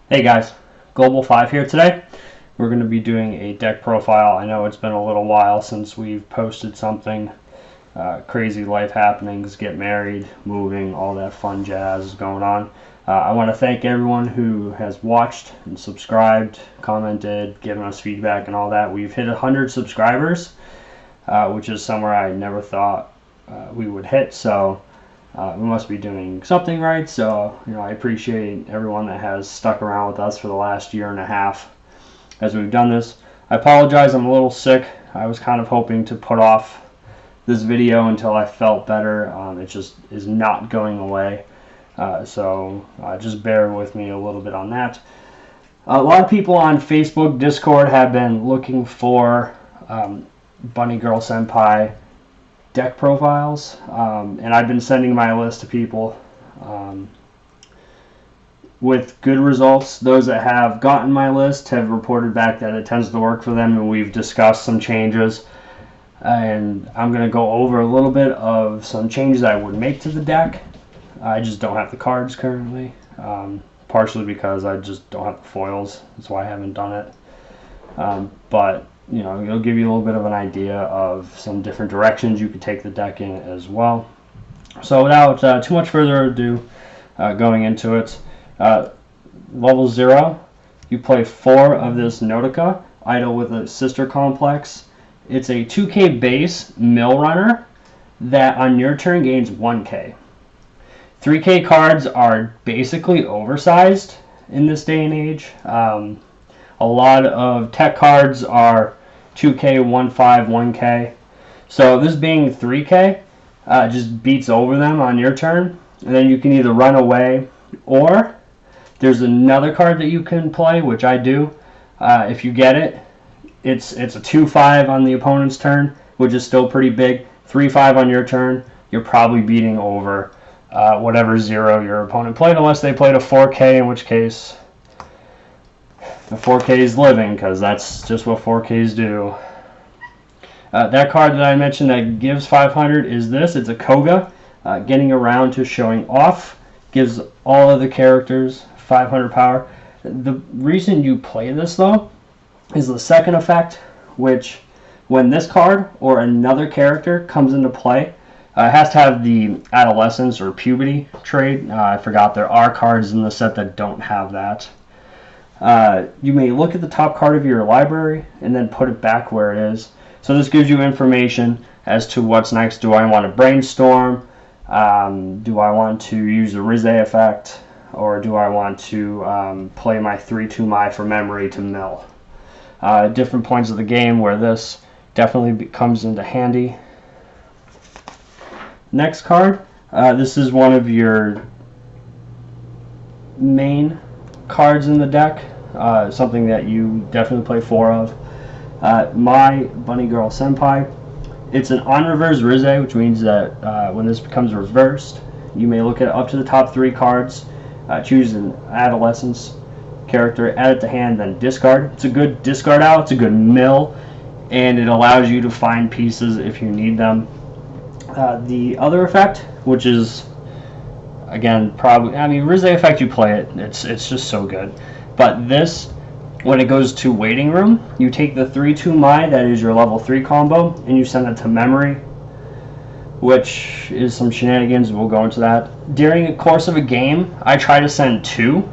Hey guys, Global 5 here today. We're going to be doing a deck profile. I know it's been a little while since we've posted something. Crazy life happenings, get married, moving, all that fun jazz is going on. I want to thank everyone who has watched and subscribed, commented, given us feedback and all that. We've hit 100 subscribers, which is somewhere I never thought we would hit. So we must be doing something right. So, I appreciate everyone that has stuck around with us for the last year and a half as we've done this. I apologize, I'm a little sick. I was kind of hoping to put off this video until I felt better. It just is not going away. So just bear with me a little bit on that. A lot of people on Facebook, Discord have been looking for Bunny Girl Senpai deck profiles, and I've been sending my list to people with good results. Those that have gotten my list have reported back that it tends to work for them, and we've discussed some changes, and I'm going to go over a little bit of some changes I would make to the deck. I just don't have the cards currently, partially because I just don't have the foils. That's why I haven't done it, but it'll give you a little bit of an idea of some different directions you could take the deck in as well. So without too much further ado, going into it, level 0, you play 4 of this Nautica, idle with a sister complex. It's a 2k base mill runner that on your turn gains 1k. 3k cards are basically oversized in this day and age. A lot of tech cards are 2k, 1.5, 1k. So this being 3k, just beats over them on your turn. And then you can either run away, or there's another card that you can play, which I do. If you get it, it's a 2-5 on the opponent's turn, which is still pretty big. 3-5 on your turn, you're probably beating over whatever 0 your opponent played, unless they played a 4k, in which case the 4K is living, because that's just what 4Ks do. That card that I mentioned that gives 500 is this. It's a Koga. Getting around to showing off. Gives all of the characters 500 power. The reason you play this, though, is the second effect, which when this card or another character comes into play, it has to have the adolescence or puberty trait. I forgot there are cards in the set that don't have that. You may look at the top card of your library and then put it back where it is. So this gives you information as to what's next. Do I want to brainstorm? Do I want to use the Rize effect? Or do I want to play my 3-2 Mai for memory to mill? Different points of the game where this definitely comes into handy. Next card. This is one of your main cards in the deck, something that you definitely play 4 of. My Bunny Girl Senpai. It's an on reverse Rize, which means that when this becomes reversed, you may look at up to the top 3 cards, choose an adolescence character, add it to hand, then discard. It's a good discard out, it's a good mill, and it allows you to find pieces if you need them. The other effect, which is again, probably, Rize effect, you play it, it's just so good. But this, when it goes to waiting room, you take the 3-2 Mai, that is your level 3 combo, and you send it to memory, which is some shenanigans. We'll go into that. During the course of a game, I try to send 2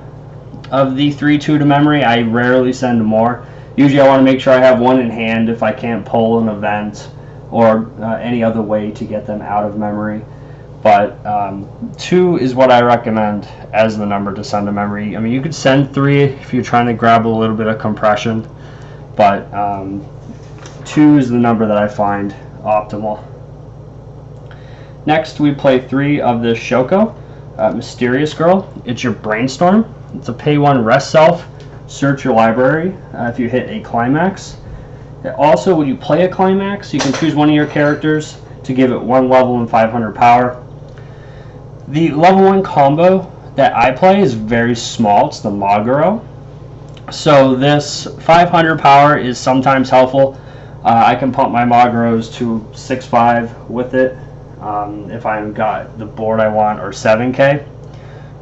of the 3-2 to memory. I rarely send more. Usually I want to make sure I have 1 in hand if I can't pull an event or any other way to get them out of memory. But 2 is what I recommend as the number to send to memory. You could send 3 if you're trying to grab a little bit of compression, but 2 is the number that I find optimal. Next, we play 3 of this Shoko, Mysterious Girl. It's your brainstorm. It's a pay 1 rest self. Search your library if you hit a climax. Also, when you play a climax, you can choose one of your characters to give it 1 level and 500 power. The level 1 combo that I play is very small. It's the Maguro. So this 500 power is sometimes helpful. I can pump my Maguros to 6.5 with it if I've got the board I want, or 7k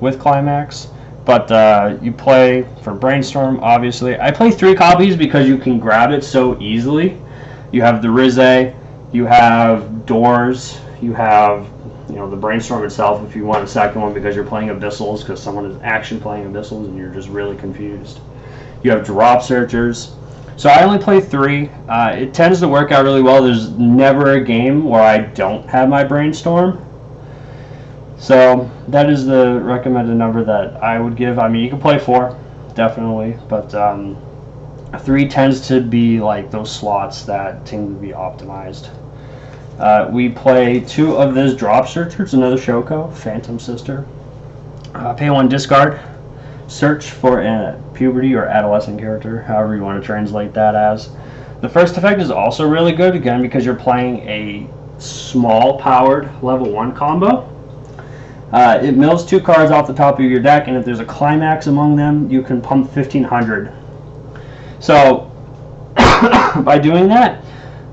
with Climax. But you play for Brainstorm, obviously. I play 3 copies because you can grab it so easily. You have the Rizé, you have Doors, you have the Brainstorm itself if you want a second one because you're playing Abyssals because someone is actually playing Abyssals and you're just really confused. You have Drop Searchers. So I only play 3. It tends to work out really well. There's never a game where I don't have my Brainstorm. So that is the recommended number that I would give. I mean, you can play 4, definitely, but 3 tends to be like those slots that seem to be optimized. We play 2 of this Drop Searchers, another Shoko, Phantom Sister. Pay 1 discard. Search for a puberty or adolescent character, however you want to translate that as. The first effect is also really good, again, because you're playing a small powered level 1 combo. It mills 2 cards off the top of your deck, and if there's a climax among them, you can pump 1,500. So, by doing that,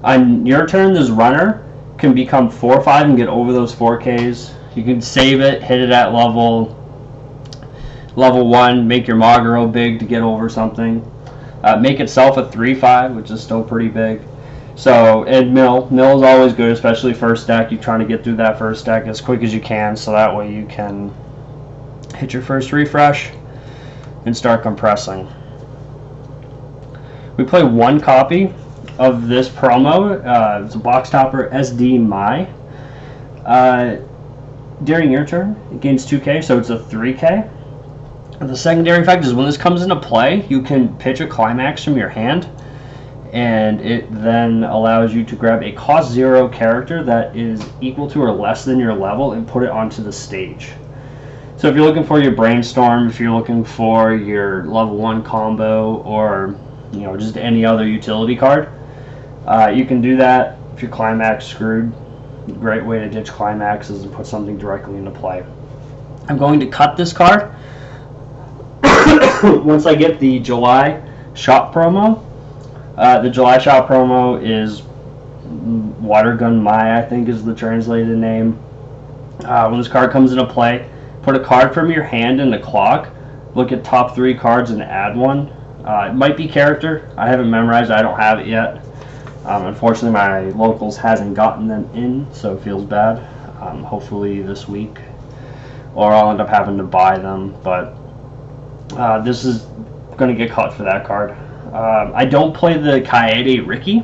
on your turn, this runner can become 4 or 5 and get over those 4Ks. You can save it, hit it at level 1, make your Maguro big to get over something. Make itself a 3/5, which is still pretty big. So, and mill is always good, especially first deck. You're trying to get through that first deck as quick as you can, so that way you can hit your first refresh and start compressing. We play 1 copy of this promo. It's a box topper SD Mai. During your turn, it gains 2K, so it's a 3K. The secondary effect is when this comes into play, you can pitch a climax from your hand, and it then allows you to grab a cost 0 character that is equal to or less than your level and put it onto the stage. So if you're looking for your Brainstorm, if you're looking for your level 1 combo, or just any other utility card, you can do that. If your climax screwed, great way to ditch climaxes and put something directly into play. I'm going to cut this card once I get the July shop promo. The July shop promo is Water Gun Mai, I think is the translated name. When this card comes into play, put a card from your hand in the clock, look at top 3 cards and add 1. It might be character. I haven't memorized. I don't have it yet. Unfortunately, my locals hasn't gotten them in, so it feels bad. Hopefully this week, or I'll end up having to buy them. But this is going to get cut for that card. I don't play the Kaede Riki.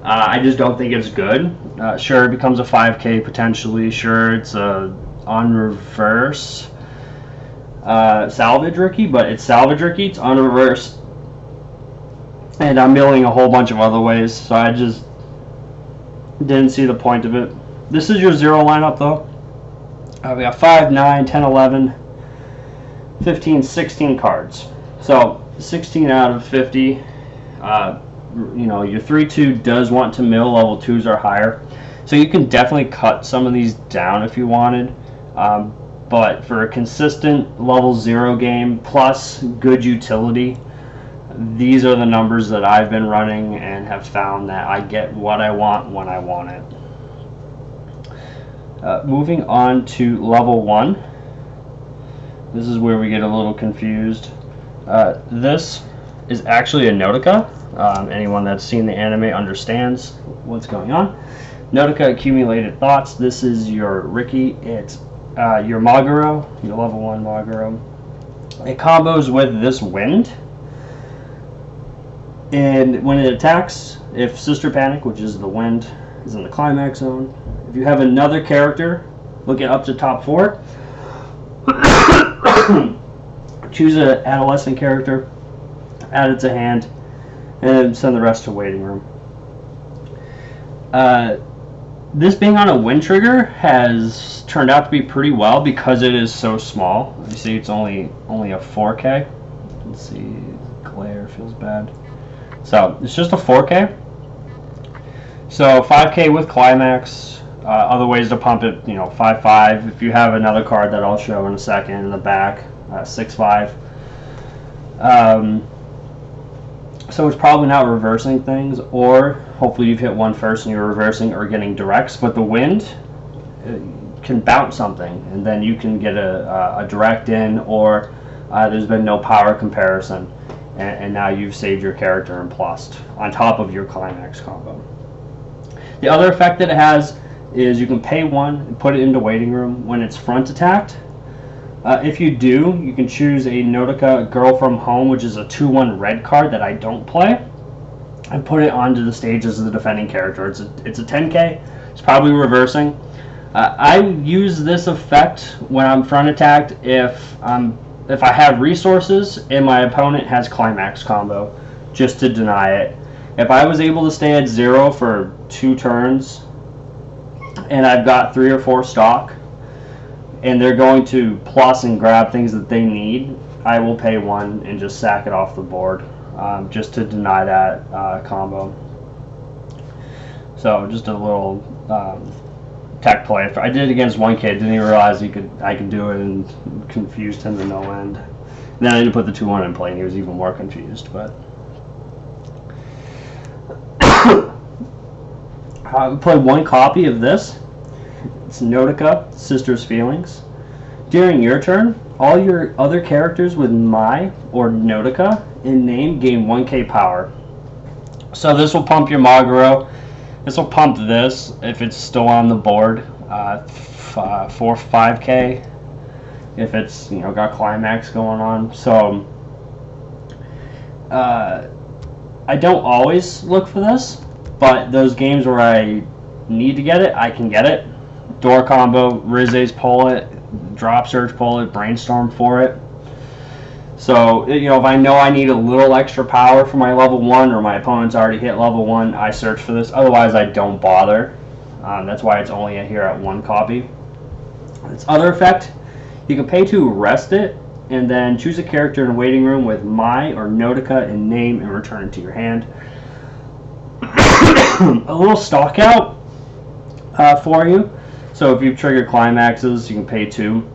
I just don't think it's good. Sure, it becomes a 5K potentially. Sure, it's a on reverse salvage Riki, but it's salvage Riki. It's on reverse. And I'm milling a whole bunch of other ways, so I just didn't see the point of it. This is your 0 lineup, though. We got 5, 9, 10, 11, 15, 16 cards. So 16 out of 50. Your 3/2 does want to mill. Level 2s are higher. So you can definitely cut some of these down if you wanted. But for a consistent level 0 game plus good utility, these are the numbers that I've been running and have found that I get what I want when I want it. Moving on to level 1. This is where we get a little confused. This is actually a Notica. Anyone that's seen the anime understands what's going on. Notica Accumulated Thoughts. This is your Riki. It's your Maguro, your level 1 Maguro. It combos with this Wind. And when it attacks, if Sister Panic, which is the Wind, is in the climax zone, if you have another character, look at up to top 4, choose an adolescent character, add it to hand, and send the rest to waiting room. This being on a Wind trigger has turned out to be pretty well because it is so small. You see, it's only a 4K. Let's see, glare feels bad. So it's just a 4K. So 5K with climax. Other ways to pump it, 5/5. If you have another card that I'll show in a second in the back, 6/5. So it's probably not reversing things, or hopefully you've hit one first and you're reversing or getting directs. But the Wind can bounce something, and then you can get a direct in, or there's been no power comparison, and now you've saved your character and plussed on top of your climax combo. The other effect that it has is you can pay 1 and put it into waiting room when it's front attacked. If you do, you can choose a Nodoka Girl from Home, which is a 2/1 red card that I don't play, and put it onto the stage as the defending character. It's a 10k. It's probably reversing. I use this effect when I'm front attacked if I have resources and my opponent has climax combo, just to deny it. If I was able to stay at 0 for 2 turns and I've got 3 or 4 stock and they're going to plus and grab things that they need, I will pay 1 and just sack it off the board, just to deny that combo. So just a little tech play. I did it against one kid, didn't even realize I could do it, and confused him to no end. And then I didn't put the 2-1 in play, and he was even more confused. But I play 1 copy of this. It's Nodoka, Sister's Feelings. During your turn, all your other characters with Mai or Nodoka in name gain 1k power. So this will pump your Maguro. This will pump this if it's still on the board, 5k if it's got climax going on. So I don't always look for this, but those games where I need to get it, I can get it. Door combo, Rize's pull it, drop search pull it, brainstorm for it. So, if I know I need a little extra power for my level 1 or my opponent's already hit level 1, I search for this. Otherwise, I don't bother. That's why it's only here at 1 copy. Its other effect, you can pay to rest it and then choose a character in a waiting room with Mai or Nodoka in name and return it to your hand. A little stock out for you. So if you trigger climaxes, you can pay 2.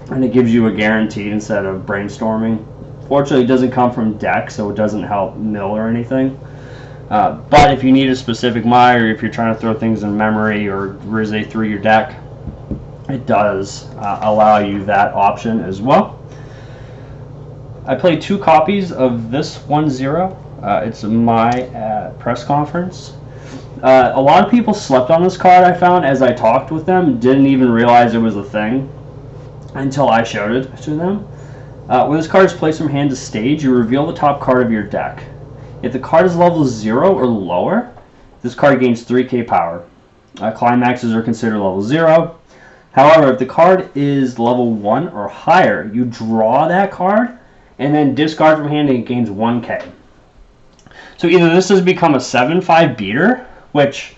And it gives you a guaranteed instead of brainstorming. Fortunately, it doesn't come from deck, so it doesn't help mill or anything. But if you need a specific Mai, or if you're trying to throw things in memory or Rize through your deck, it does allow you that option as well. I played 2 copies of this 1-0. It's my press conference. A lot of people slept on this card, I found, as I talked with them. Didn't even realize it was a thing until I showed it to them. When this card is placed from hand to stage, you reveal the top card of your deck. If the card is level 0 or lower, this card gains 3k power. Climaxes are considered level 0. However, if the card is level 1 or higher, you draw that card and then discard from hand and it gains 1k. So either this has become a 7-5 beater, which,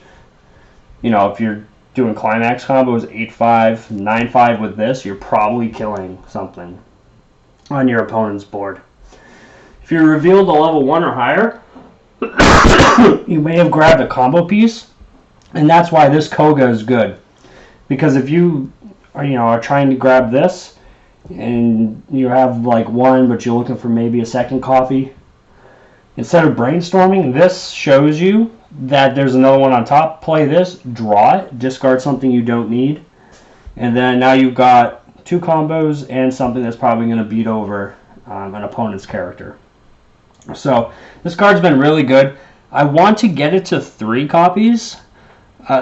if you're doing climax combos 8-5, 9-5 with this, you're probably killing something on your opponent's board. If you're revealed a level 1 or higher, you may have grabbed a combo piece, and that's why this Koga is good. Because if you are trying to grab this, and you have like 1, but you're looking for maybe a second copy, instead of brainstorming, this shows you that there's another one on top. Play this, draw it, discard something you don't need, and then now you've got 2 combos and something that's probably going to beat over an opponent's character. So this card's been really good. I want to get it to 3 copies.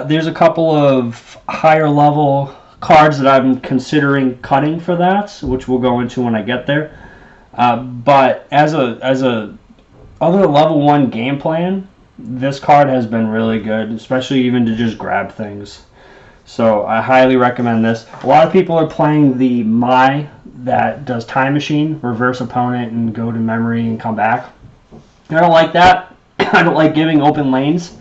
There's a couple of higher level cards that I'm considering cutting for that, which we'll go into when I get there. But as a other level 1 game plan, this card has been really good, especially even to just grab things. So I highly recommend this. A lot of people are playing the Mai that does Time Machine, reverse opponent and go to memory and come back. I don't like that. I don't like giving open lanes.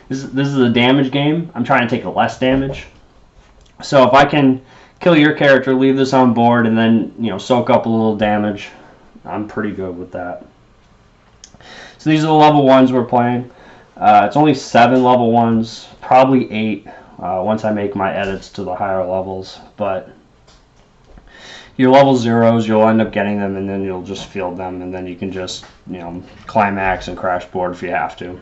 This is a damage game. I'm trying to take less damage. So if I can kill your character, leave this on board, and then soak up a little damage, I'm pretty good with that. So these are the level 1s we're playing. It's only 7 level 1s, probably 8 once I make my edits to the higher levels. But your level 0s, you'll end up getting them, and then you'll just field them, and then you can just climax and crash board if you have to.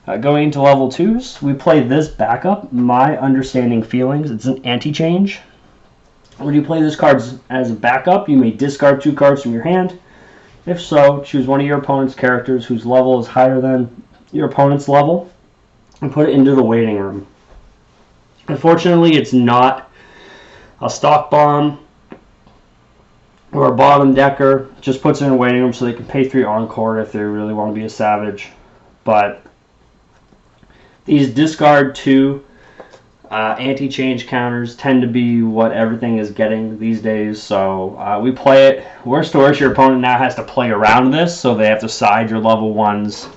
Going into level 2s, we play this backup, My Understanding Feelings. It's an anti-change. When you play this card as a backup, you may discard 2 cards from your hand. If so, choose one of your opponent's characters whose level is higher than your opponent's level and put it into the waiting room. Unfortunately, it's not a stock bomb or a bottom decker. It just puts it in a waiting room so they can pay 3 encore if they really want to be a savage. But these discard 2 anti-change counters tend to be what everything is getting these days. So we play it. Worst to worst, your opponent now has to play around this, so they have to side your level 1s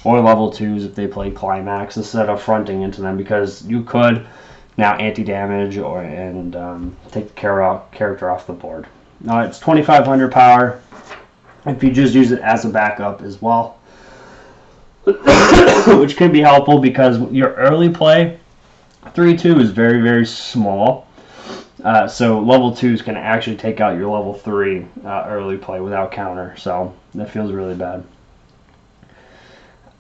or level 2s if they play Climax instead of fronting into them, because you could now anti-damage and take the character off the board. It's 2,500 power if you just use it as a backup as well. Which can be helpful because your early play 3-2 is very, very small. So level 2s can actually take out your level 3 early play without counter. So that feels really bad.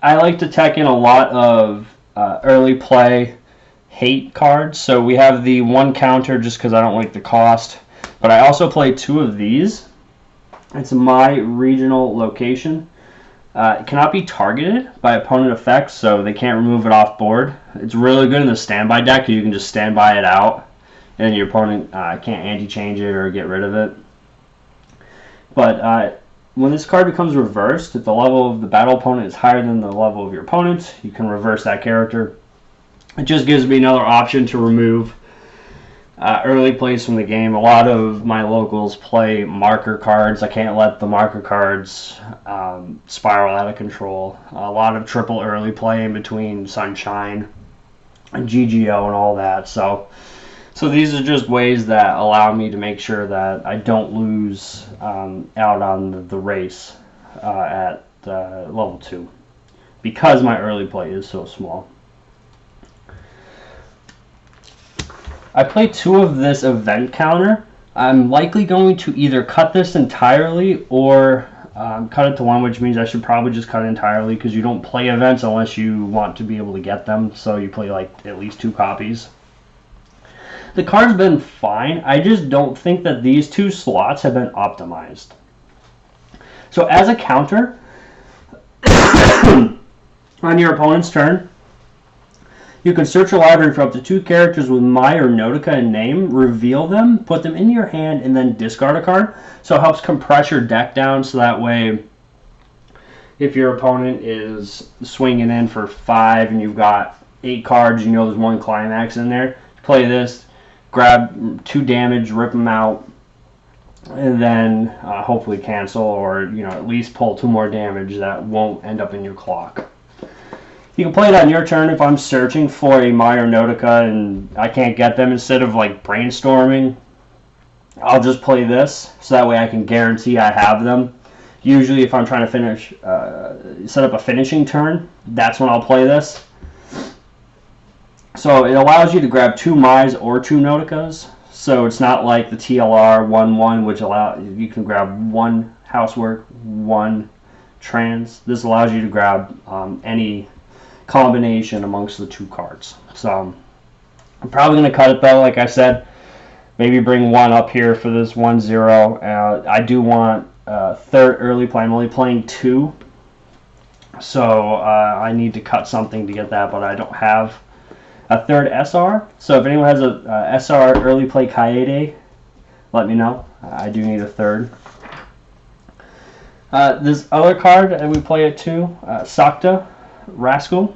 I like to tech in a lot of early play hate cards. So we have the 1 counter just because I don't like the cost. But I also play 2 of these. It's my regional location. It cannot be targeted by opponent effects, so they can't remove it off board. It's really good in the standby deck because you can just standby it out, and your opponent can't anti-change it or get rid of it. But when this card becomes reversed, if the level of the battle opponent is higher than the level of your opponent, you can reverse that character. It just gives me another option to remove early plays from the game. A lot of my locals play marker cards. I can't let the marker cards spiral out of control. A lot of triple early play in between Sunshine and GGO and all that. So these are just ways that allow me to make sure that I don't lose out on the race at level 2 because my early play is so small. I play 2 of this event counter. I'm likely going to either cut this entirely or cut it to 1, which means I should probably just cut it entirely because you don't play events unless you want to be able to get them. So you play like at least 2 copies. The card's been fine. I just don't think that these 2 slots have been optimized. So as a counter, on your opponent's turn, you can search your library for up to 2 characters with my or Notica in name, reveal them, put them in your hand, and then discard a card. So it helps compress your deck down so that way if your opponent is swinging in for 5 and you've got 8 cards, you know there's 1 Climax in there, play this, grab 2 damage, rip them out, and then hopefully cancel or at least pull 2 more damage that won't end up in your clock. You can play it on your turn if I'm searching for a Maya or Notica and I can't get them. Instead of like brainstorming, I'll just play this so that way I can guarantee I have them. Usually if I'm trying to set up a finishing turn, that's when I'll play this. So it allows you to grab 2 Mayas or 2 Noticas. So it's not like the TLR 1-1, which you can grab 1 Housework, 1 Trans. This allows you to grab any combination amongst the 2 cards. So I'm probably going to cut it though, like I said. Maybe bring 1 up here for this 1-0. I do want 3rd early play. I'm only playing 2. So I need to cut something to get that, but I don't have a 3rd SR. So if anyone has a SR early play Kaede, let me know. I do need a 3rd. This other card that we play at 2, Sakta, Rascal,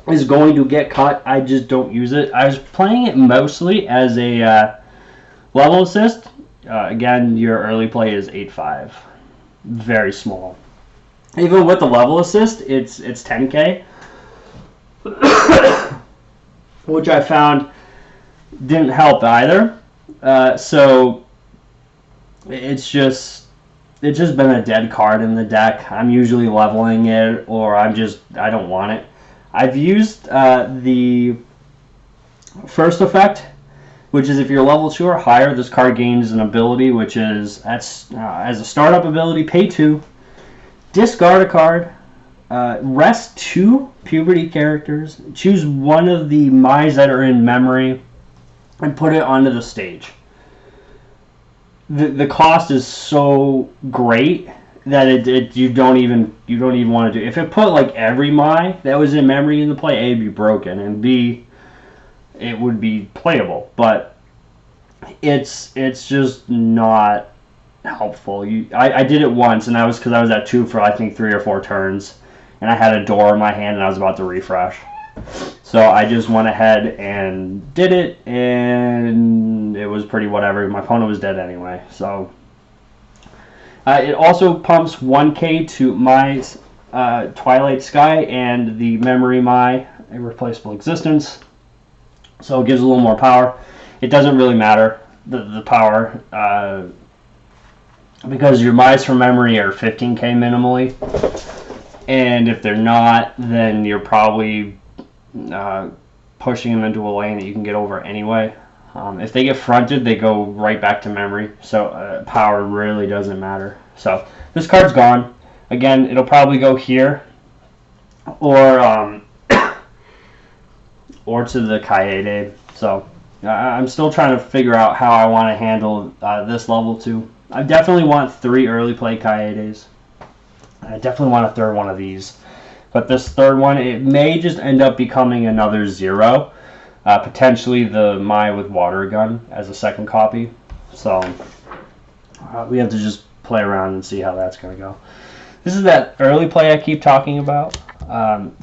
is going to get cut. I just don't use it. I was playing it mostly as a level assist. Again, your early play is 8-5. Very small. Even with the level assist, it's 10k. Which I found didn't help either. So it's just been a dead card in the deck. I'm usually leveling it, or I don't want it. I've used the first effect, which is if you're level 2 or higher, this card gains an ability, which is as a startup ability, pay 2, discard a card, Rest 2 puberty characters. Choose one of the Mi's that are in memory and put it onto the stage. The cost is so great that you don't even want to do. If it put like every Mai that was in memory in the play, A, it'd be broken, and B, it would be playable. But it's just not helpful. I did it once, and that was because I was at 2 for I think 3 or 4 turns, and I had a door in my hand and I was about to refresh. So I just went ahead and did it, and it was pretty whatever. My opponent was dead anyway. So it also pumps 1k to my Twilight Sky and the Memory Mai Irreplaceable Existence. So it gives a little more power. It doesn't really matter, the power, because your Mi's from memory are 15k minimally. And if they're not, then you're probably pushing them into a lane that you can get over anyway. If they get fronted, they go right back to memory. So power really doesn't matter. So this card's gone. Again, it'll probably go here, or or to the Kaede. So I'm still trying to figure out how I want to handle this level 2. I definitely want 3 early play Kaedes. I definitely want a third one of these. But this third one, it may just end up becoming another 0. Potentially the Mai with Water Gun as a second copy. So we have to just play around and see how that's going to go. This is that early play I keep talking about.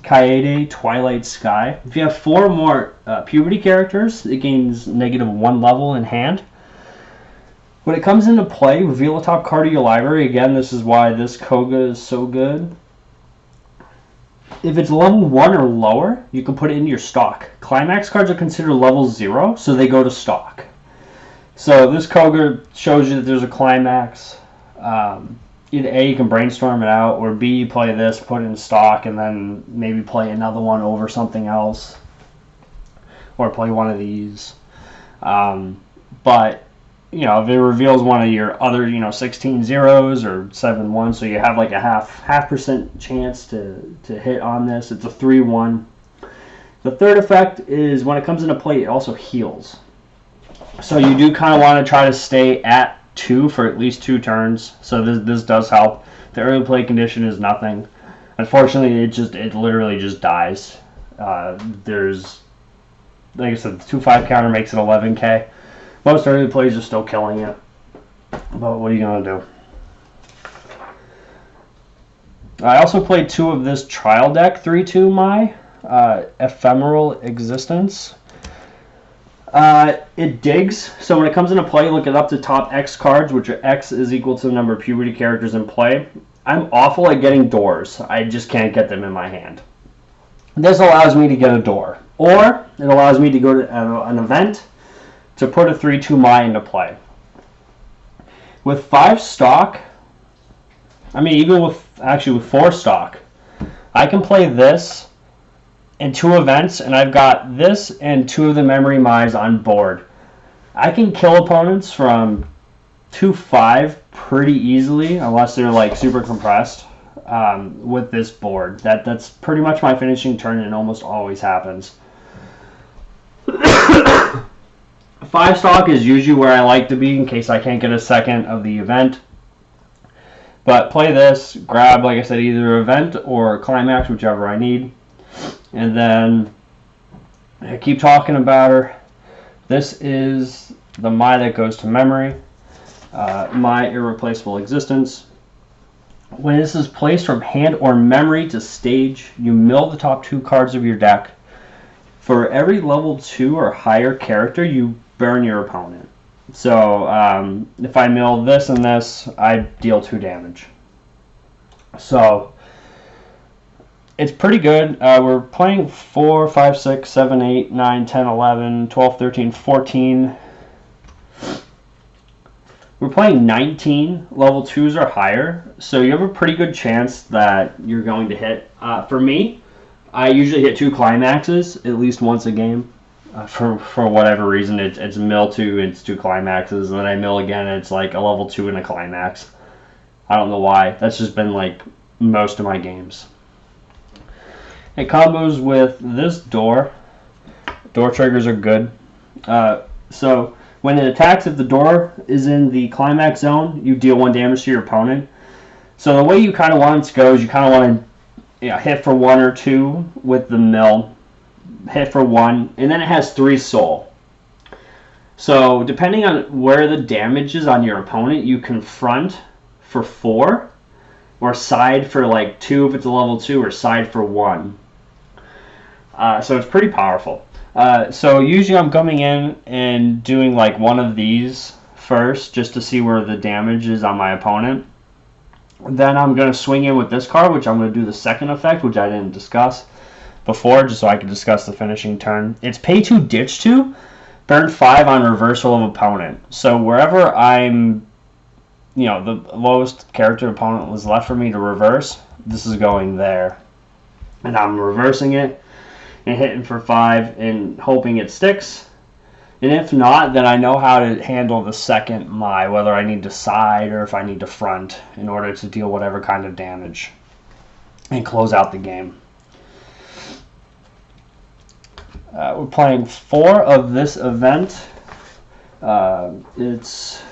Kaede, Twilight Sky. If you have 4 more puberty characters, it gains -1 level in hand. When it comes into play, reveal a top card of your library. Again, this is why this Koga is so good. If it's level 1 or lower, you can put it into your stock. Climax cards are considered level 0, so they go to stock. So this Koga shows you that there's a climax. Either A, you can brainstorm it out, or B, you play this, put it in stock, and then maybe play another one over something else. Or play one of these. But you know, if it reveals one of your other, 16 zeros or 7 1s, so you have like a half percent chance to hit on this. It's a 3/1. The third effect is when it comes into play, it also heals. So you do kind of want to try to stay at 2 for at least 2 turns. So this does help. The early play condition is nothing. Unfortunately, it literally just dies. There's, like I said, the 2/5 counter makes it 11k. Most early plays are still killing it, but what are you going to do? I also played 2 of this trial deck, 3/2 Mai, Ephemeral Existence. It digs, so when it comes into play, look at up to top X cards, which are X is equal to the number of puberty characters in play. I'm awful at getting doors. I just can't get them in my hand. This allows me to get a door, or it allows me to go to an event to put a 3/2 Mai into play. With 5 stock, even with 4 stock, I can play this in 2 events, and I've got this and 2 of the memory Mi's on board. I can kill opponents from 2/5 pretty easily, unless they're like super compressed, with this board. That's pretty much my finishing turn, and it almost always happens. 5 stock is usually where I like to be in case I can't get a second of the event. But play this, grab, like I said, either event or climax, whichever I need. And then I keep talking about her. This is the Mai that goes to memory. Mai Irreplaceable Existence. When this is placed from hand or memory to stage, you mill the top 2 cards of your deck. For every level 2 or higher character, you burn your opponent. So if I mill this and this, I deal 2 damage. So it's pretty good. We're playing 4, 5, 6, 7, 8, 9, 10, 11, 12, 13, 14. We're playing 19 level 2s or higher, so you have a pretty good chance that you're going to hit. For me, I usually hit 2 climaxes at least once a game. For whatever reason, it's mill 2, it's 2 climaxes, and then I mill again, and it's like a level 2 and a climax. I don't know why. That's just been like most of my games. It combos with this door. Door triggers are good. So when it attacks, if the door is in the climax zone, you deal 1 damage to your opponent. So the way you kind of want it to go is you kind of want to hit for 1 or 2 with the mill, hit for 1, and then it has 3 soul. So depending on where the damage is on your opponent, you confront for 4, or side for like 2 if it's a level 2, or side for 1. So it's pretty powerful. So usually I'm coming in and doing like one of these first just to see where the damage is on my opponent. Then I'm going to swing in with this card, which I'm going to do the second effect, which I didn't discuss before, just so I could discuss the finishing turn. It's pay 2, ditch 2, burn 5 on reversal of opponent. So wherever I'm, the lowest character opponent was left for me to reverse, this is going there. And I'm reversing it and hitting for 5 and hoping it sticks. And if not, then I know how to handle the second Mai, whether I need to side or if I need to front in order to deal whatever kind of damage and close out the game. We're playing 4 of this event. It's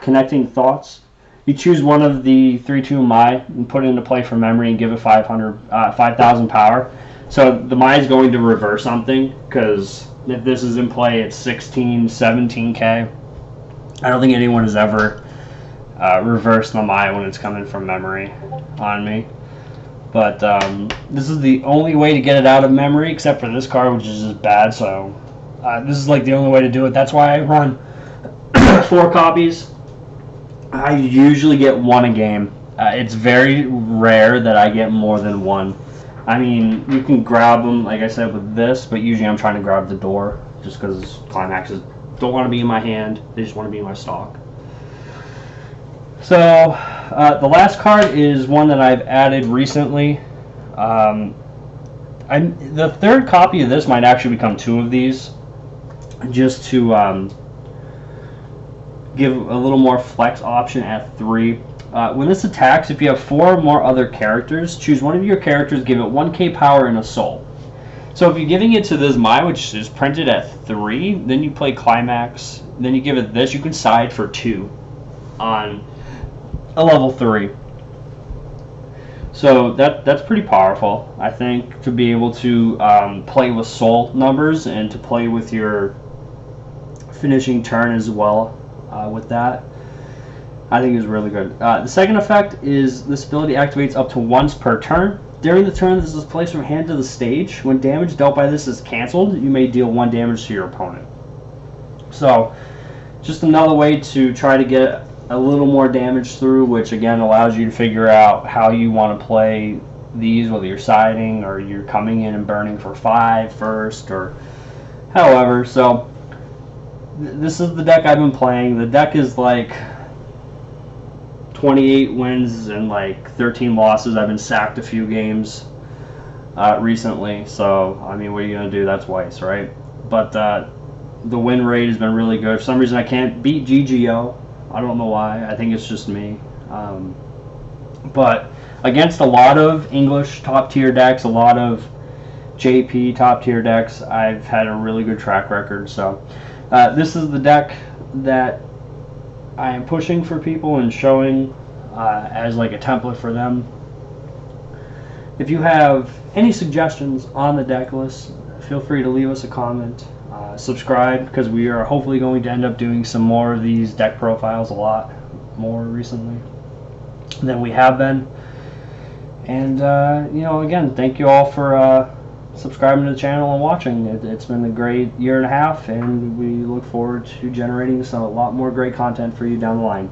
Connecting Thoughts. You choose one of the 3/2 Mai and put it into play for memory and give it 5,000 power. So the Mai is going to reverse something, because if this is in play, it's 16, 17k. I don't think anyone has ever reversed the Mai when it's coming from memory on me. But this is the only way to get it out of memory, except for this card, which is just bad. So this is like the only way to do it. That's why I run 4 copies. I usually get 1 a game. It's very rare that I get more than 1. I mean, you can grab them, like I said, with this, but usually I'm trying to grab the door, just because climaxes don't want to be in my hand. They just want to be in my stock. So, the last card is one that I've added recently. The 3rd copy of this might actually become 2 of these, just to give a little more flex option at 3. When this attacks, if you have 4 or more other characters, choose one of your characters, give it 1k power and a soul. So if you're giving it to this Mai, which is printed at 3, then you play Climax, then you give it this, you can side for 2 on a level 3. So that's pretty powerful, I think, to be able to play with soul numbers and to play with your finishing turn as well with that. I think is really good. The second effect is this ability activates up to once per turn. During the turn this is placed from hand to the stage. When damage dealt by this is cancelled, you may deal 1 damage to your opponent. So, just another way to try to get a little more damage through, which again allows you to figure out how you want to play these, whether you're siding or you're coming in and burning for 5 first, or however. So, this is the deck I've been playing. The deck is like 28 wins and like 13 losses. I've been sacked a few games recently, so I mean, what are you gonna do? That's Weiss, right? But the win rate has been really good. For some reason, I can't beat GGO. I don't know why. I think it's just me. But against a lot of English top tier decks, a lot of JP top tier decks, I've had a really good track record. So this is the deck that I am pushing for people and showing as like a template for them. If you have any suggestions on the deck list, feel free to leave us a comment. Subscribe, because we are hopefully going to end up doing some more of these deck profiles a lot more recently than we have been. And again, thank you all for subscribing to the channel and watching. It's been a great year and a half, and we look forward to generating a lot more great content for you down the line.